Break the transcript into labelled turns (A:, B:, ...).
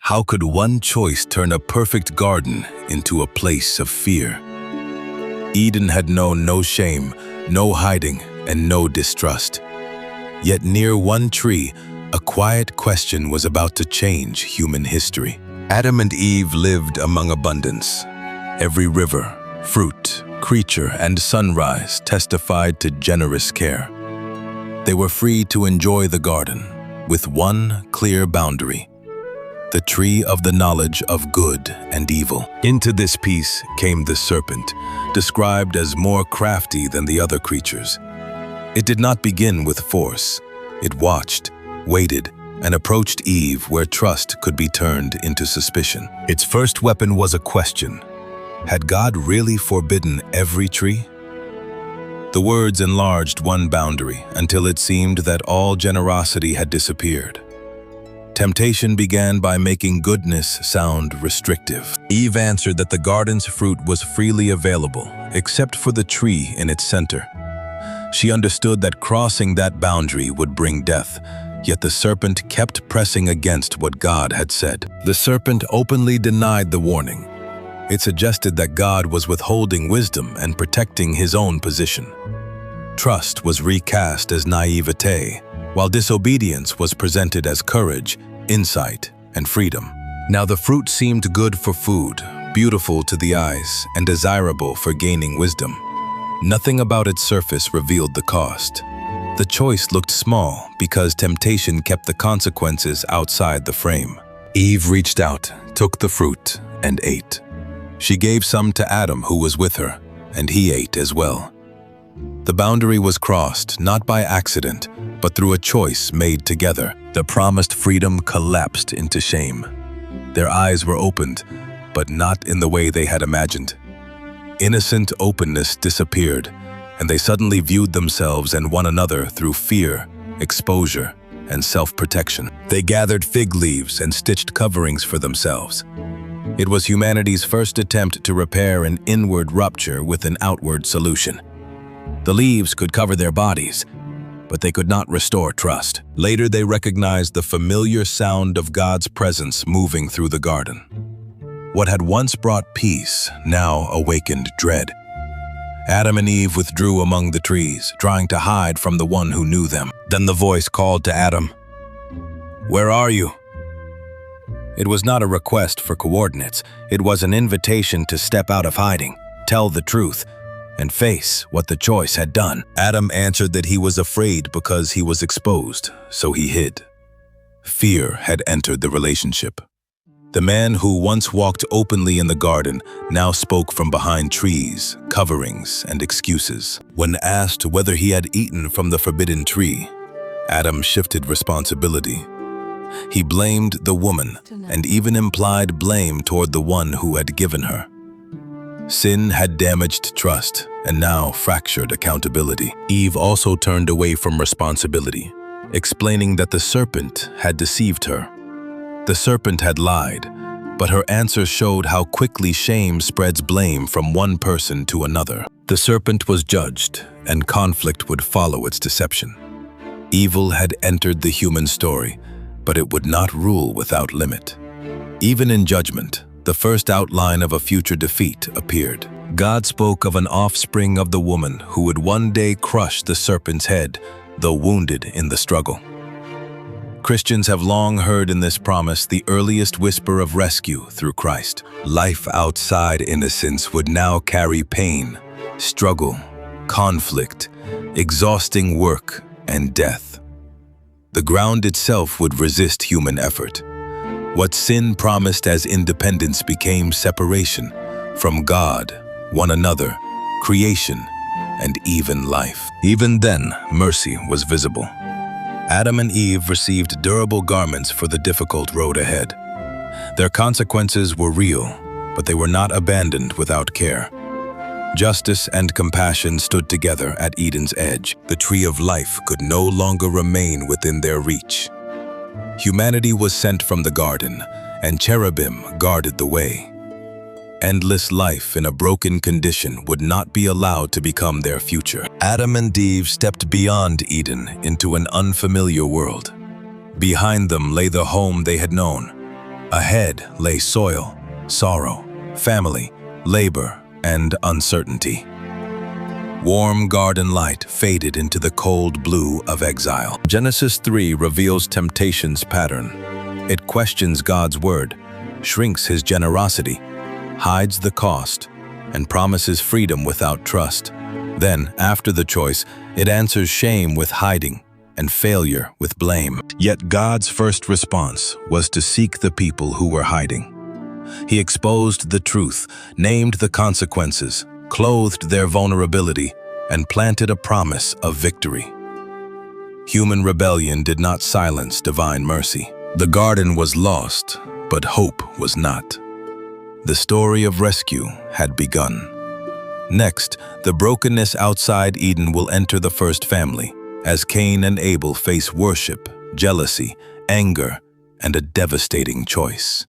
A: How could one choice turn a perfect garden into a place of fear? Eden had known no shame, no hiding, and no distrust. Yet near one tree, a quiet question was about to change human history. Adam and Eve lived among abundance. Every river, fruit, creature, and sunrise testified to generous care. They were free to enjoy the garden, with one clear boundary: the tree of the knowledge of good and evil. Into this peace came the serpent, described as more crafty than the other creatures. It did not begin with force. It watched, waited, and approached Eve where trust could be turned into suspicion. Its first weapon was a question. Had God really forbidden every tree? The words enlarged one boundary until it seemed that all generosity had disappeared. Temptation began by making goodness sound restrictive. Eve answered that the garden's fruit was freely available, except for the tree in its center. She understood that crossing that boundary would bring death, yet the serpent kept pressing against what God had said. The serpent openly denied the warning. It suggested that God was withholding wisdom and protecting his own position. Trust was recast as naivete, while disobedience was presented as courage, insight, and freedom. Now the fruit seemed good for food, beautiful to the eyes, and desirable for gaining wisdom. Nothing about its surface revealed the cost. The choice looked small because temptation kept the consequences outside the frame. Eve reached out, took the fruit, and ate. She gave some to Adam, who was with her, and he ate as well. The boundary was crossed not by accident, but through a choice made together. The promised freedom collapsed into shame. Their eyes were opened, but not in the way they had imagined. Innocent openness disappeared, and they suddenly viewed themselves and one another through fear, exposure, and self-protection. They gathered fig leaves and stitched coverings for themselves. It was humanity's first attempt to repair an inward rupture with an outward solution. The leaves could cover their bodies, but they could not restore trust. Later, they recognized the familiar sound of God's presence moving through the garden. What had once brought peace now awakened dread. Adam and Eve withdrew among the trees, trying to hide from the one who knew them. Then the voice called to Adam, "Where are you?" It was not a request for coordinates. It was an invitation to step out of hiding, tell the truth, and face what the choice had done. Adam answered that he was afraid because he was exposed, so he hid. Fear had entered the relationship. The man who once walked openly in the garden now spoke from behind trees, coverings, and excuses. When asked whether he had eaten from the forbidden tree, Adam shifted responsibility. He blamed the woman and even implied blame toward the one who had given her. Sin had damaged trust and now fractured accountability. Eve also turned away from responsibility, explaining that the serpent had deceived her. The serpent had lied, but her answer showed how quickly shame spreads blame from one person to another. The serpent was judged, and conflict would follow its deception. Evil had entered the human story, but it would not rule without limit. Even in judgment, the first outline of a future defeat appeared. God spoke of an offspring of the woman who would one day crush the serpent's head, though wounded in the struggle. Christians have long heard in this promise the earliest whisper of rescue through Christ. Life outside innocence would now carry pain, struggle, conflict, exhausting work, and death. The ground itself would resist human effort. What sin promised as independence became separation from God, one another, creation, and even life. Even then, mercy was visible. Adam and Eve received durable garments for the difficult road ahead. Their consequences were real, but they were not abandoned without care. Justice and compassion stood together at Eden's edge. The tree of life could no longer remain within their reach. Humanity was sent from the garden, and cherubim guarded the way. Endless life in a broken condition would not be allowed to become their future. Adam and Eve stepped beyond Eden into an unfamiliar world. Behind them lay the home they had known, Ahead lay soil, sorrow, family, labor, and uncertainty. Warm garden light faded into the cold blue of exile. Genesis 3 reveals temptation's pattern. It questions God's word, shrinks his generosity, hides the cost, and promises freedom without trust. Then, after the choice, it answers shame with hiding and failure with blame. Yet God's first response was to seek the people who were hiding. He exposed the truth, named the consequences, clothed their vulnerability, and planted a promise of victory. Human rebellion did not silence divine mercy. The garden was lost, but hope was not. The story of rescue had begun. Next, the brokenness outside Eden will enter the first family, as Cain and Abel face worship, jealousy, anger, and a devastating choice.